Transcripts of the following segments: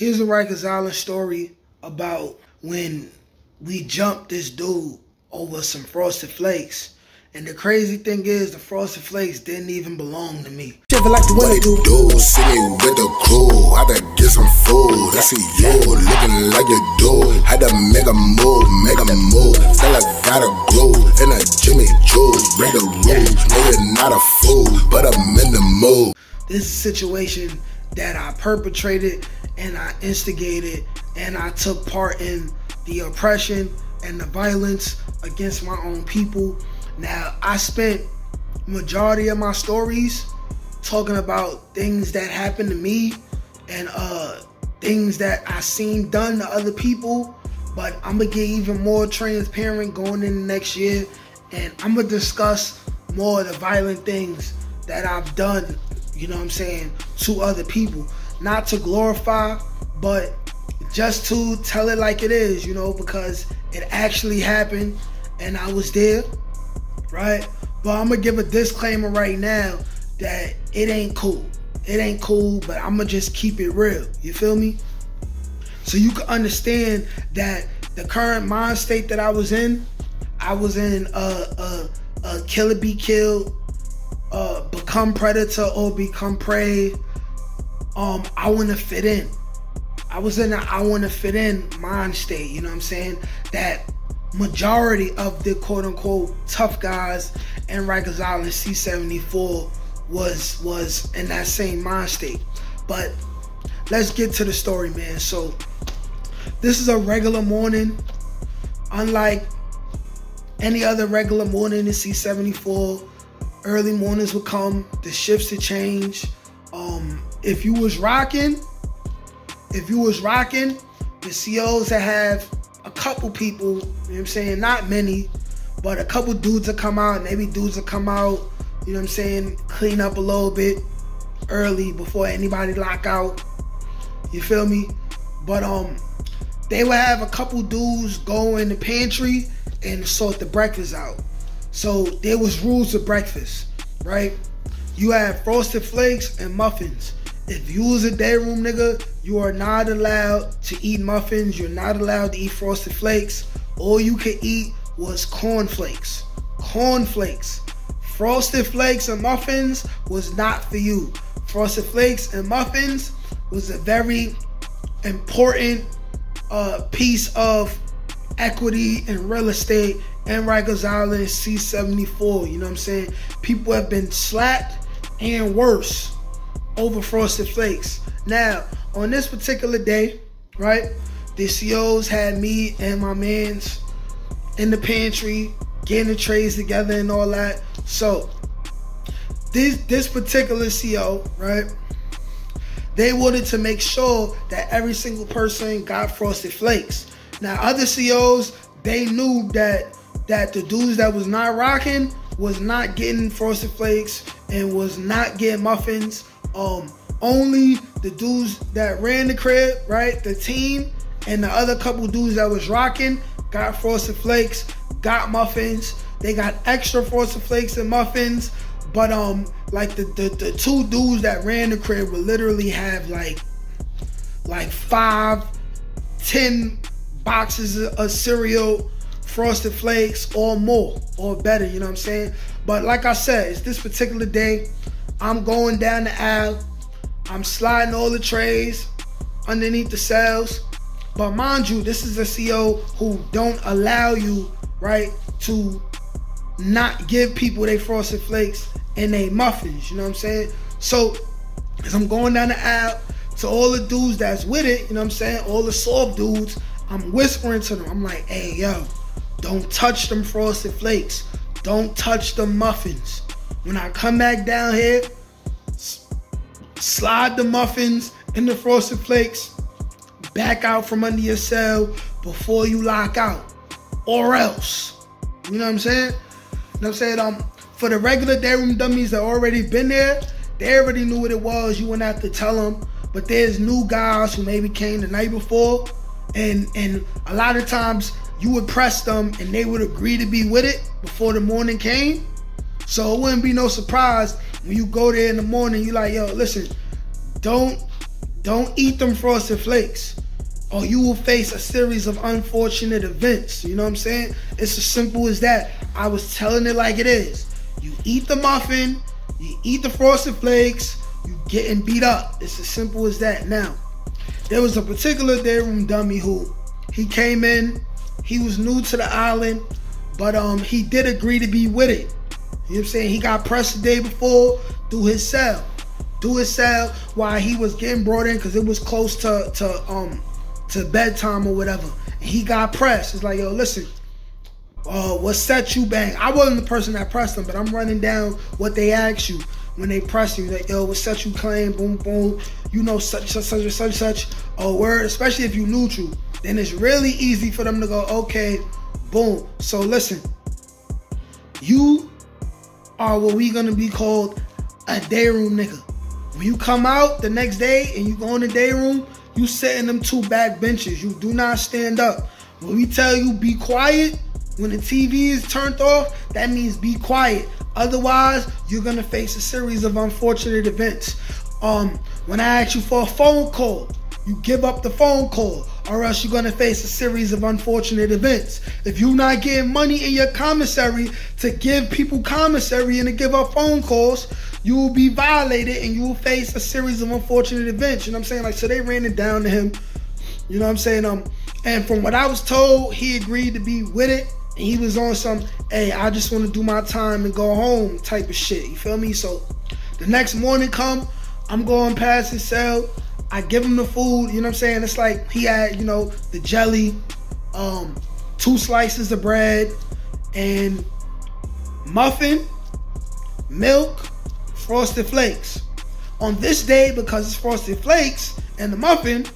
Here's a Rikers Island story about when we jumped this dude over some Frosted Flakes. And the crazy thing is, the Frosted Flakes didn't even belong to me. Like the way they do, sitting with the crew, had to get some food. I see you looking like you do. Had to make a move. Still I gotta glue in a Jimmy Choo. Break the rules, nigga not a fool, but I'm in the mood. This is a situation that I perpetrated and I instigated, and I took part in the oppression and the violence against my own people. Now, I spent majority of my stories talking about things that happened to me and things that I seen done to other people, but I'm gonna get even more transparent going into next year, and I'm gonna discuss more of the violent things that I've done, you know what I'm saying, to other people. Not to glorify, but just to tell it like it is, you know, because it actually happened and I was there, right? But I'm gonna give a disclaimer right now that it ain't cool. It ain't cool, but I'm gonna just keep it real, you feel me? So you can understand that the current mind state that I was in kill or be killed, become predator or become prey. I want to fit in. I was in an I want to fit in mind state, you know what I'm saying? That majority of the quote unquote tough guys in Rikers Island C-74 was in that same mind state. But let's get to the story, man. So this is a regular morning. Unlike any other regular morning in C-74, early mornings would come, the shifts would change. If you was rocking, the COs that have a couple people, you know what I'm saying, not many, but a couple dudes that come out, maybe dudes that come out, you know what I'm saying, clean up a little bit early before anybody lock out, you feel me? But they would have a couple dudes go in the pantry and sort the breakfast out. So there was rules of breakfast, right? You had Frosted Flakes and muffins. If you was a day room nigga, you are not allowed to eat muffins. You're not allowed to eat Frosted Flakes. All you could eat was cornflakes. Cornflakes. Frosted Flakes and muffins was not for you. Frosted Flakes and muffins was a very important piece of equity and real estate in Rikers Island C-74. You know what I'm saying? People have been slapped and worse over Frosted Flakes. Now, on this particular day, right, the COs had me and my mans in the pantry, getting the trays together and all that. So, this particular CO, right, they wanted to make sure that every single person got Frosted Flakes. Now, other COs, they knew that the dudes that was not rocking was not getting Frosted Flakes and was not getting muffins. Only the dudes that ran the crib, right, the team, and the other couple dudes that was rocking got Frosted Flakes, got muffins. They got extra Frosted Flakes and muffins. But like the two dudes that ran the crib would literally have like 5-10 boxes of cereal, Frosted Flakes, or more, or better, you know what I'm saying? But like I said, it's this particular day. I'm going down the aisle. I'm sliding all the trays underneath the cells. But mind you, this is a CO who don't allow you, right, to not give people their Frosted Flakes and they muffins, you know what I'm saying? So, as I'm going down the aisle, to all the dudes that's with it, you know what I'm saying, all the soft dudes, I'm whispering to them. I'm like, hey, yo, don't touch them Frosted Flakes. Don't touch them muffins. When I come back down here, slide the muffins and the Frosted Flakes back out from under your cell before you lock out. Or else. You know what I'm saying? You know what I'm saying? For the regular day room dummies that already been there, they already knew what it was. You wouldn't have to tell them. But there's new guys who maybe came the night before, and a lot of times you would press them and they would agree to be with it before the morning came. So it wouldn't be no surprise when you go there in the morning, you like, yo, listen, don't don't eat them Frosted Flakes, or you will face a series of unfortunate events. You know what I'm saying? It's as simple as that. I was telling it like it is. You eat the muffin, you eat the Frosted Flakes, you getting beat up. It's as simple as that. Now, there was a particular day room dummy who, he came in, he was new to the island, but he did agree to be with it. You know what I'm saying? He got pressed the day before through his cell. While he was getting brought in, because it was close to bedtime or whatever. And he got pressed. It's like, yo, listen, what set you bang? I wasn't the person that pressed them, but I'm running down what they asked you when they press you. Like, yo, what set you claim? Boom, boom. You know, such. Oh, word. Especially if you neutral, then it's really easy for them to go, okay, boom. So listen, you are what we gonna be called a day room nigga. When you come out the next day and you go in the day room, you sit in them 2 back benches. You do not stand up. When we tell you be quiet, when the TV is turned off, that means be quiet. Otherwise, you're gonna face a series of unfortunate events. When I ask you for a phone call, you give up the phone call, or else you're gonna face a series of unfortunate events. If you're not getting money in your commissary to give people commissary and to give up phone calls, you will be violated and you will face a series of unfortunate events. You know what I'm saying? Like, so they ran it down to him. You know what I'm saying? And from what I was told, he agreed to be with it. And he was on some, hey, I just want to do my time and go home type of shit. You feel me? So the next morning come, I'm going past his cell. I give him the food. You know what I'm saying? It's like he had, you know, the jelly, 2 slices of bread, and muffin, milk, Frosted Flakes. On this day, because it's Frosted Flakes and the muffin,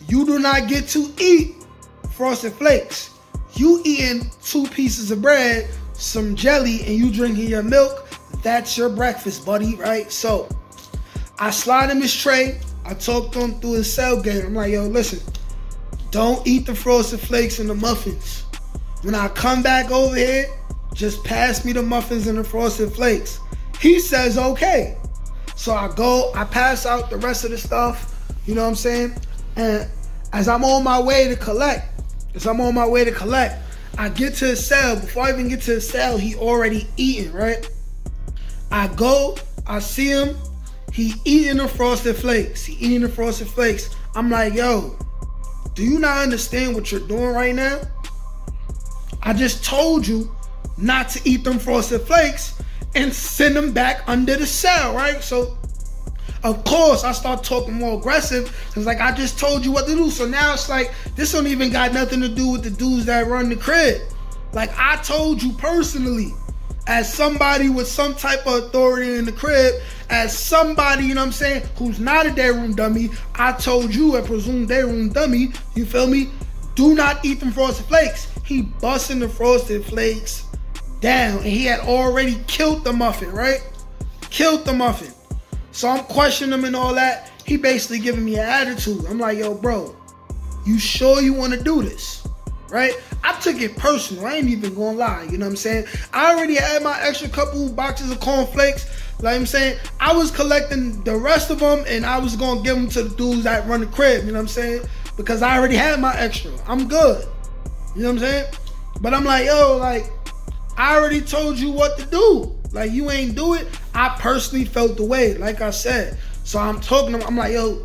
you do not get to eat Frosted Flakes. You eating 2 pieces of bread, some jelly, and you drinking your milk. That's your breakfast, buddy, right? So I slide him his tray. I talked to him through his cell gate. I'm like, yo, listen, don't eat the Frosted Flakes and the muffins. When I come back over here, just pass me the muffins and the Frosted Flakes. He says, okay. So I go, I pass out the rest of the stuff, you know what I'm saying? And as I'm on my way to collect, I get to his cell. Before I even get to his cell, he already eating, right? I go, I see him, he eating the Frosted Flakes. I'm like, yo, do you not understand what you're doing right now? I just told you not to eat them Frosted Flakes and send them back under the cell, right? So, of course, I start talking more aggressive because, like, I just told you what to do. So now it's like, this don't even got nothing to do with the dudes that run the crib. Like, I told you personally, as somebody with some type of authority in the crib, as somebody, you know what I'm saying, who's not a day room dummy, I told you, a presumed day room dummy, you feel me? Do not eat them Frosted Flakes. He busting the Frosted Flakes down, and he had already killed the muffin, right? Killed the muffin. So I'm questioning him and all that. He basically giving me an attitude. I'm like, yo, bro, you sure you want to do this? Right? I took it personal. I ain't even gonna lie. You know what I'm saying? I already had my extra couple boxes of cornflakes. Like I'm saying, I was collecting the rest of them, and I was gonna give them to the dudes that run the crib. You know what I'm saying? Because I already had my extra. I'm good. You know what I'm saying? But I'm like, yo, like, I already told you what to do. Like, you ain't do it. I personally felt the way, like I said. So I'm talking to him. I'm like, yo,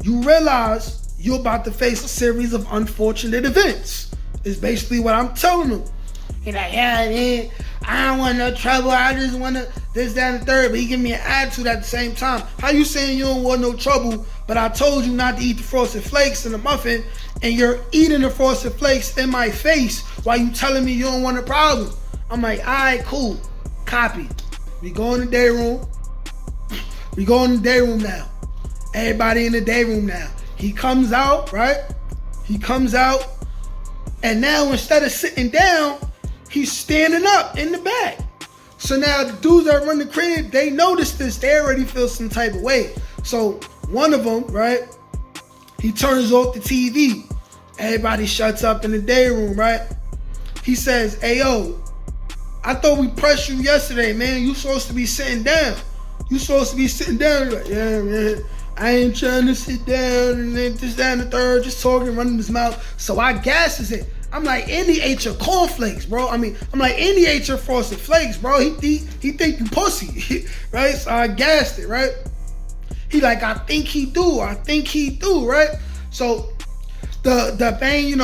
you realize you're about to face a series of unfortunate events. Is basically what I'm telling him. He's like, yeah, man, I don't want no trouble. I just want to this, that, and the third. But he give me an attitude at the same time. How you saying you don't want no trouble, but I told you not to eat the Frosted Flakes and the muffin, and you're eating the Frosted Flakes in my face while you telling me you don't want a problem? I'm like, all right, cool. Copy. We go in the day room. We go in the day room now. Everybody in the day room now. He comes out, right? He comes out, and now instead of sitting down, he's standing up in the back. So now the dudes that run the crib, they notice this. They already feel some type of way. So one of them, right? He turns off the TV. Everybody shuts up in the day room, right? He says, hey, yo, I thought we pressed you yesterday, man. You supposed to be sitting down. You supposed to be sitting down. Like, yeah, man. I ain't trying to sit down and then this, that, and the third, just talking, running his mouth. So I gasses it. I'm like, and he ate your cornflakes, bro. I'm like, and he ate your Frosted Flakes, bro. He think you pussy, right? So I gassed it, right? He like, I think he do, right? So the bang,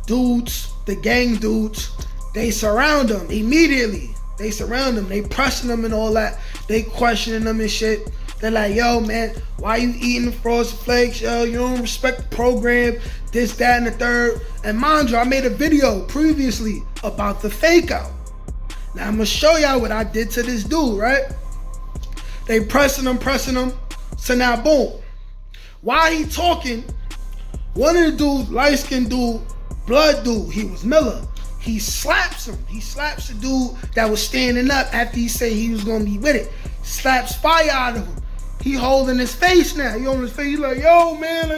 dudes, the gang dudes, they surround him immediately. They surround him. They pressing him and all that. They questioning him and shit. They're like, yo, man, why you eating the Frosted Flakes? Yo, you don't respect the program, this, that, and the third. And mind you, I made a video previously about the fake out. Now, I'm going to show y'all what I did to this dude, right? They pressing him. So now, boom. While he talking, one of the dudes, light-skinned dude, blood dude, he was Miller. He slaps him. He slaps the dude that was standing up after he said he was going to be with it. Slaps fire out of him. He holding his face now. He on his face. He like, yo, man,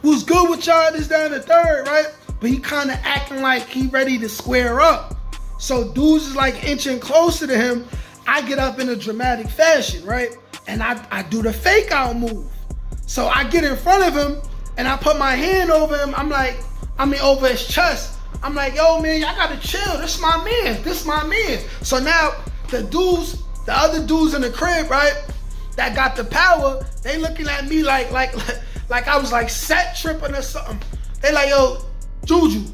what's good with y'all? This, that, and the third, right? But he kind of acting like he ready to square up. So dudes is like inching closer to him. I get up in a dramatic fashion, right? And I do the fake out move. So I get in front of him and I put my hand over him. Over his chest. I'm like, yo, man, y'all gotta chill. This my man. So now the other dudes in the crib, right, that got the power, they looking at me like I was like set tripping or something. They like, yo, Juju,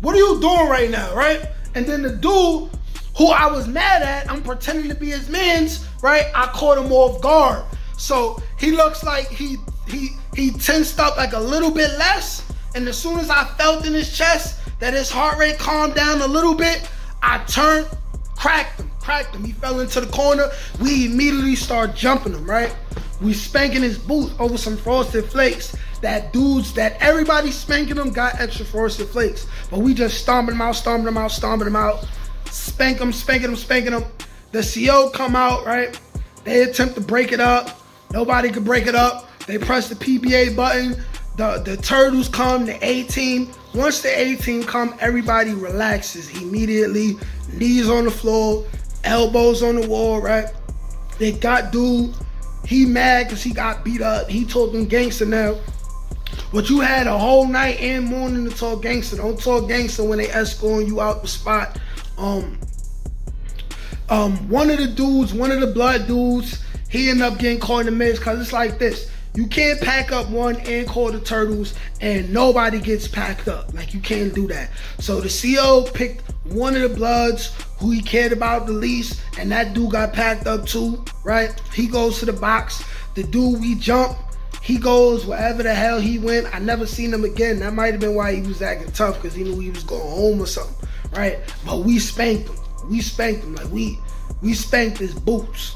what are you doing right now, right? And then the dude who I was mad at, I'm pretending to be his mans, right? I caught him off guard. So he looks like he tensed up like a little bit less. And as soon as I felt in his chest that his heart rate calmed down a little bit, I turned, cracked him. He fell into the corner. We immediately start jumping him, right? We spanking his boots over some Frosted Flakes. That everybody spanking him got extra Frosted Flakes. But we just stomping him out. Spank him. The CO come out, right? They attempt to break it up. Nobody could break it up. They press the PBA button. The turtles come, the A-team. Once the A-team come, everybody relaxes immediately. Knees on the floor, elbows on the wall, right? They got dude, he mad because he got beat up. He talking gangster now. But you had a whole night and morning to talk gangster. Don't talk gangster when they escorting you out the spot. One of the blood dudes, he ended up getting caught in the mix because it's like this. You can't pack up one and call the turtles and nobody gets packed up. Like, you can't do that. So the CO picked one of the bloods who he cared about the least, and that dude got packed up too, right? He goes to the box. The dude we jump, he goes wherever the hell he went. I never seen him again. That might have been why he was acting tough, because he knew he was going home or something, right? But we spanked him. Like, we spanked his boots.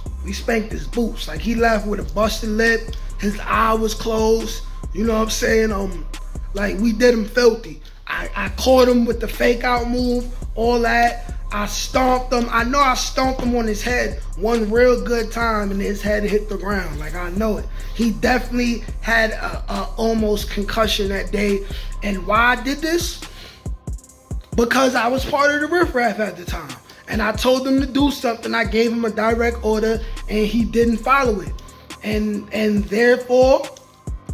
Like, he left with a busted lip. His eye was closed. You know what I'm saying? Like, we did him filthy. I caught him with the fake out move, all that. I stomped him. I know I stomped him on his head one real good time, and his head hit the ground. Like, I know it. He definitely had a almost concussion that day. And why I did this? Because I was part of the riffraff at the time. And I told him to do something. I gave him a direct order, and he didn't follow it. And therefore,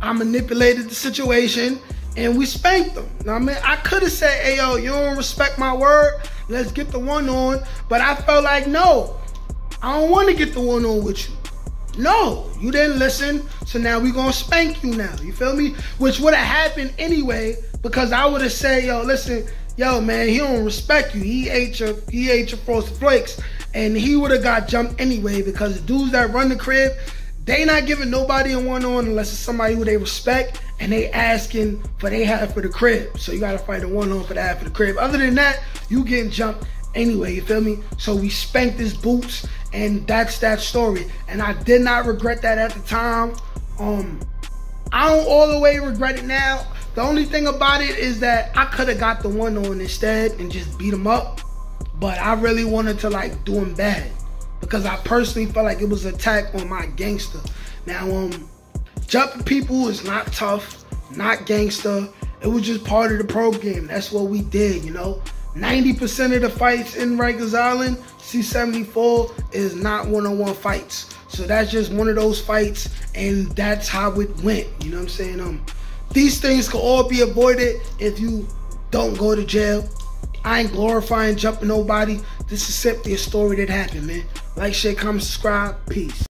I manipulated the situation, and we spanked them. Now, I mean, I could have said, hey, yo, you don't respect my word, let's get the one on. But I felt like, no, I don't want to get the one on with you. No, you didn't listen, so now we gonna spank you now. You feel me? Which would have happened anyway, because I would have said, yo, listen, yo, man, he don't respect you. He ate your Frosted Flakes, and he would have got jumped anyway, because the dudes that run the crib, they not giving nobody a one-on unless it's somebody who they respect, and they asking for they half for the crib. So you gotta fight a one-on for the half of the crib. Other than that, you getting jumped anyway, you feel me? So we spanked his boots, and that's that story. And I did not regret that at the time. I don't all the way regret it now. The only thing about it is that I could have got the one-on instead and just beat him up. But I really wanted to, like, do him bad, because I personally felt like it was an attack on my gangster. Now, jumping people is not tough, not gangster. It was just part of the program. That's what we did, you know. 90% of the fights in Rikers Island, C-74, is not one-on-one fights. So that's just one of those fights, and that's how it went. You know what I'm saying? These things can all be avoided if you don't go to jail. I ain't glorifying jumping nobody. This is simply a story that happened, man. Like, share, comment, subscribe. Peace.